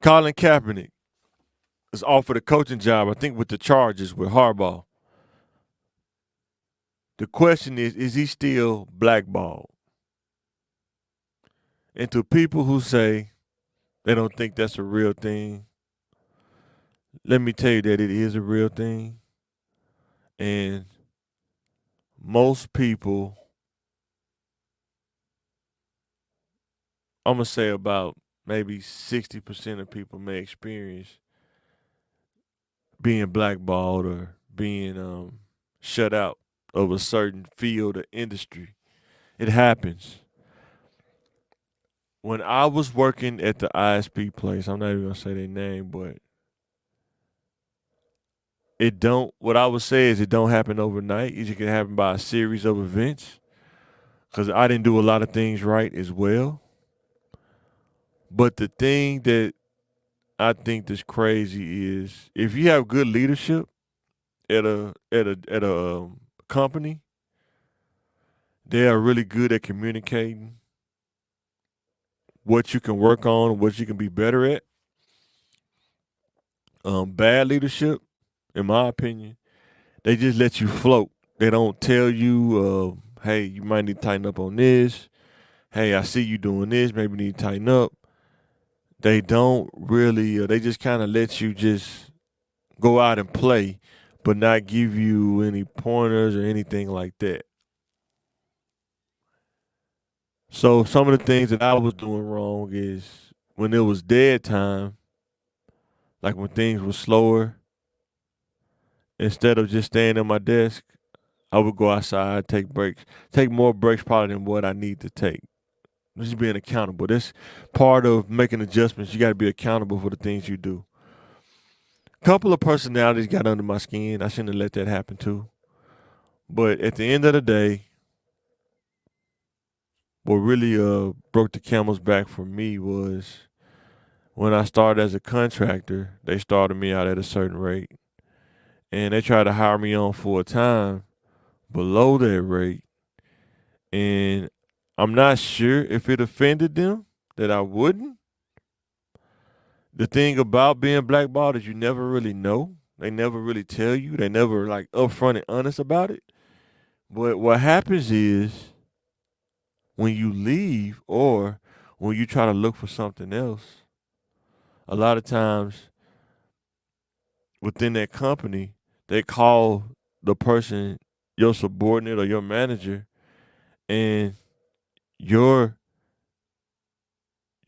Colin Kaepernick is offered a coaching job, I think, with the Chargers with Harbaugh. The question is he still blackballed? And to people who say they don't think that's a real thing, let me tell you that it is a real thing. And most people, I'm going to say about maybe 60% of people may experience being blackballed or being shut out of a certain field or industry. It happens. When I was working at the ISP place, I'm not even gonna say their name, but it don't. What I would say is it don't happen overnight. It can happen by a series of events. Cause I didn't do a lot of things right as well. But the thing that I think that's crazy is if you have good leadership at a company, they are really good at communicating what you can work on, what you can be better at. Bad leadership, in my opinion, they just let you float. They don't tell you, hey, you might need to tighten up on this. Hey, I see you doing this. Maybe you need to tighten up. They don't really. They just kind of let you just go out and play, but not give you any pointers or anything like that. So some of the things that I was doing wrong is when it was dead time, like when things were slower, instead of just staying at my desk, I would go outside, take breaks, take more breaks probably than what I need to take. Just being accountable. That's part of making adjustments. You got to be accountable for the things you do. A couple of personalities got under my skin. I shouldn't have let that happen too. But at the end of the day, what really broke the camel's back for me was when I started as a contractor. They started me out at a certain rate, and they tried to hire me on full time below that rate. And I'm not sure if it offended them that I wouldn't. The thing about being blackballed is you never really know. They never really tell you. They never like upfront and honest about it. But what happens is when you leave or when you try to look for something else, a lot of times within that company, they call the person your subordinate or your manager, and your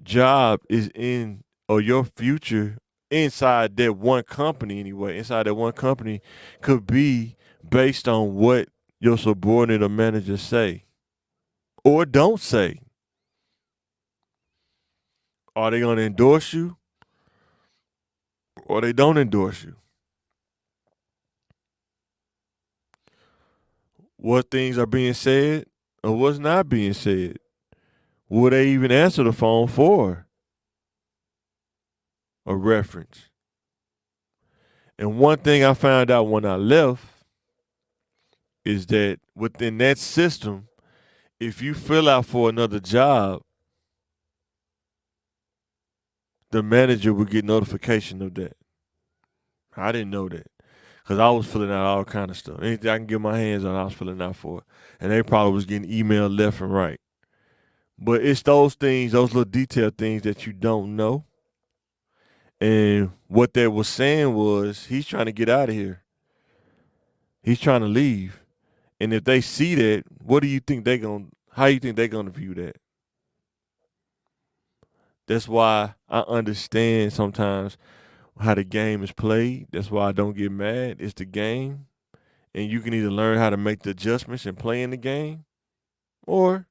job is in or your future inside that one company anyway, inside that one company could be based on what your subordinate or manager say or don't say. Are they going to endorse you or they don't endorse you? What things are being said or what's not being said? Will they even answer the phone for a reference? And one thing I found out when I left is that within that system, if you fill out for another job, the manager would get notification of that. I didn't know that because I was filling out all kind of stuff. Anything I can get my hands on, I was filling out for, and they probably was getting emailed left and right. But it's those things, those little detailed things that you don't know. And what they were saying was, he's trying to get out of here. He's trying to leave. And if they see that, what do you think they going? How you think they gonna view that? That's why I understand sometimes how the game is played. That's why I don't get mad. It's the game, and you can either learn how to make the adjustments and play in the game, or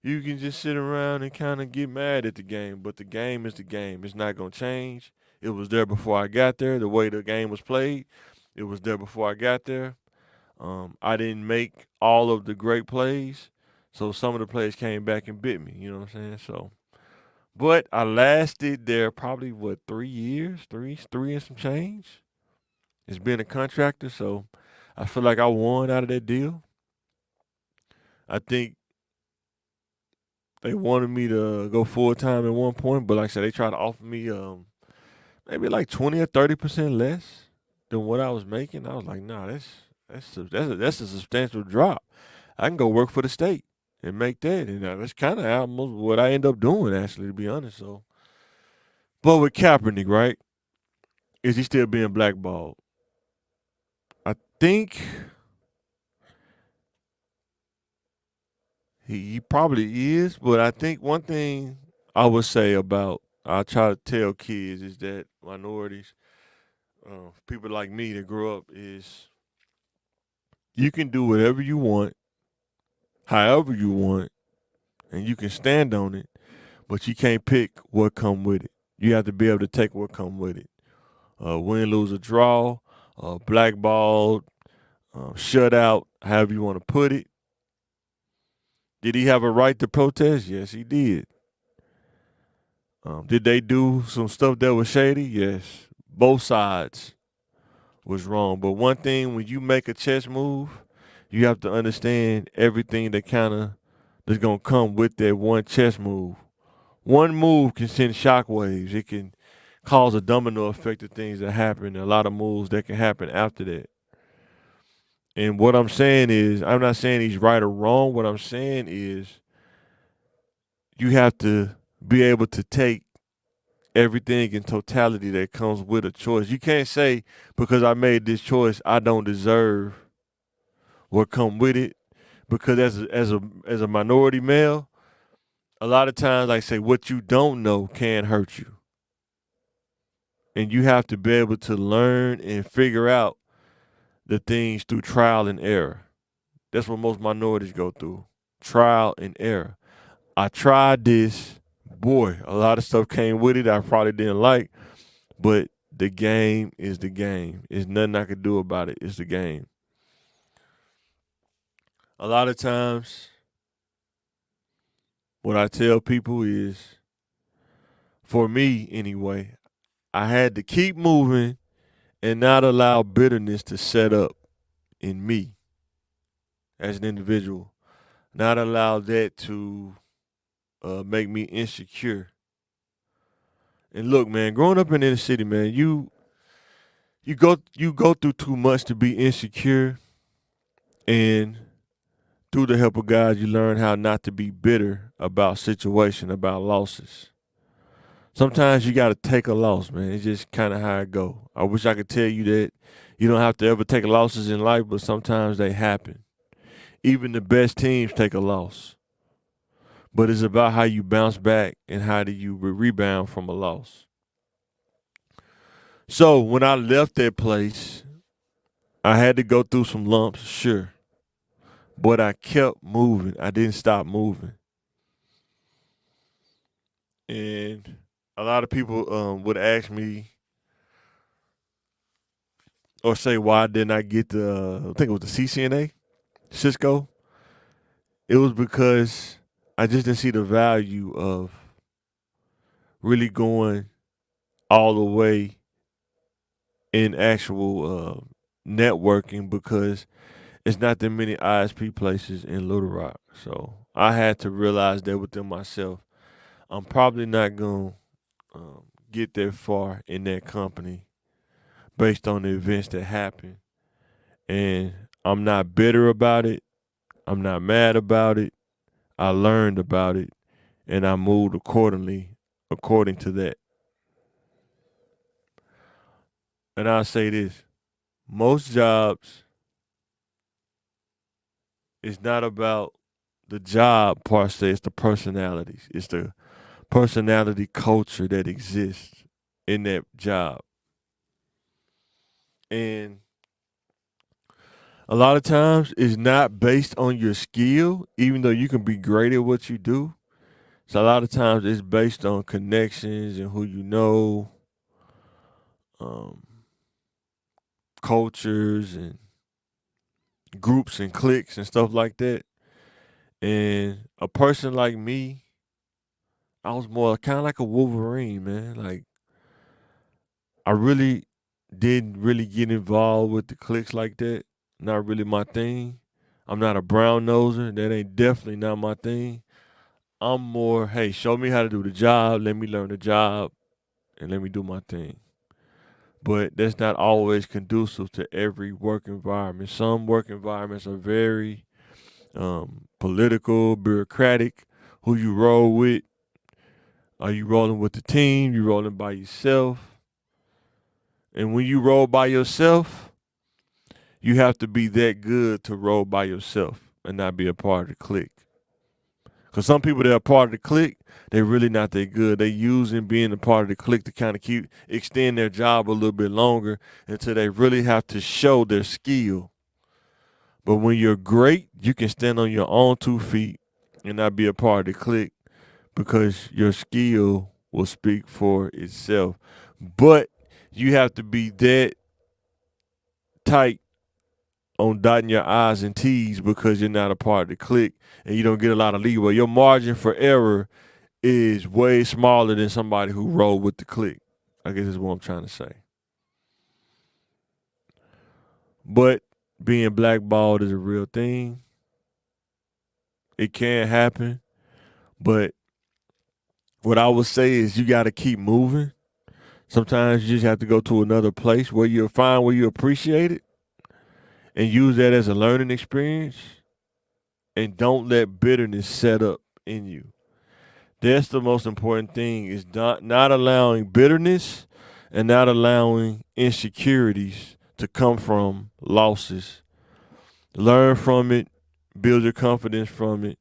you can just sit around and kind of get mad at the game. But the game is the game. It's not gonna change. It was there before I got there. The way the game was played, it was there before I got there. I didn't make all of the great plays, so some of the plays came back and bit me. You know what I'm saying? So, but I lasted there probably what 3 years, three and some change. It's been a contractor, so I feel like I won out of that deal. I think they wanted me to go full time at one point, but like I said, they tried to offer me maybe like 20 or 30% less than what I was making. I was like, nah, that's a substantial drop. I can go work for the state and make that, and that's kind of almost what I end up doing, actually, to be honest. So, but with Kaepernick, right? Is he still being blackballed? I think he probably is, but I think one thing I would say about I try to tell kids is that minorities, people like me that grew up, is you can do whatever you want, however you want, and you can stand on it, but you can't pick what come with it. You have to be able to take what come with it. Win, lose, or draw, blackballed, shutout, however you want to put it. Did he have a right to protest? Yes, he did. Did they do some stuff that was shady? Yes. Both sides was wrong. But one thing, when you make a chess move, you have to understand everything that's gonna come with that one chess move. One move can send shockwaves. It can cause a domino effect of things that happen. A lot of moves that can happen after that. And what I'm saying is, I'm not saying he's right or wrong. What I'm saying is, you have to be able to take everything in totality that comes with a choice. You can't say because I made this choice, I don't deserve what come with it. Because as a minority male, a lot of times, like I say, what you don't know can hurt you, and you have to be able to learn and figure out the things through trial and error. That's what most minorities go through: trial and error. I tried this, boy, a lot of stuff came with it I probably didn't like, but the game is the game. There's nothing I can do about it. It's the game. A lot of times, what I tell people is, for me anyway, I had to keep moving and not allow bitterness to set up in me as an individual. Not allow that to make me insecure. And look, man, growing up in the inner city, man, you go through too much to be insecure, and through the help of God, you learn how not to be bitter about situation, about losses. Sometimes you got to take a loss, man. It's just kind of how it go. I wish I could tell you that you don't have to ever take losses in life, but sometimes they happen. Even the best teams take a loss. But it's about how you bounce back and how do you rebound from a loss. So when I left that place, I had to go through some lumps, sure. But I kept moving. I didn't stop moving. And a lot of people would ask me or say, why didn't I get I think it was the CCNA, Cisco? It was because I just didn't see the value of really going all the way in actual networking, because it's not that many ISP places in Little Rock. So I had to realize that within myself. I'm probably not going to get that far in that company based on the events that happened. And I'm not bitter about it. I'm not mad about it. I learned about it and I moved according to that. And I'll say this: most jobs, it's not about the job per se, it's the personalities. It's the personality culture that exists in that job. And a lot of times it's not based on your skill, even though you can be great at what you do. So a lot of times it's based on connections and who you know, um, cultures and groups and cliques and stuff like that. And a person like me, I was more kind of like a Wolverine, man. Like I really didn't really get involved with the cliques like that. Not really my thing. I'm not a brown noser. That ain't definitely not my thing. I'm more, hey, show me how to do the job, let me learn the job, and let me do my thing. But that's not always conducive to every work environment. Some work environments are very political, bureaucratic. Who you roll with? Are you rolling with the team? You rolling by yourself? And when you roll by yourself, you have to be that good to roll by yourself and not be a part of the clique. Because some people that are part of the clique, they're really not that good. They using being a part of the clique to kind of extend their job a little bit longer until they really have to show their skill. But when you're great, you can stand on your own 2 feet and not be a part of the clique because your skill will speak for itself. But you have to be that tight on dotting your I's and T's because you're not a part of the clique and you don't get a lot of leeway. Your margin for error is way smaller than somebody who rolled with the clique. I guess is what I'm trying to say. But being blackballed is a real thing. It can happen. But what I would say is you got to keep moving. Sometimes you just have to go to another place where you'll find where you appreciate it and use that as a learning experience. And don't let bitterness set up in you. That's the most important thing is not allowing bitterness and not allowing insecurities to come from losses. Learn from it, build your confidence from it,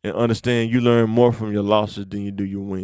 and understand you learn more from your losses than you do your wins.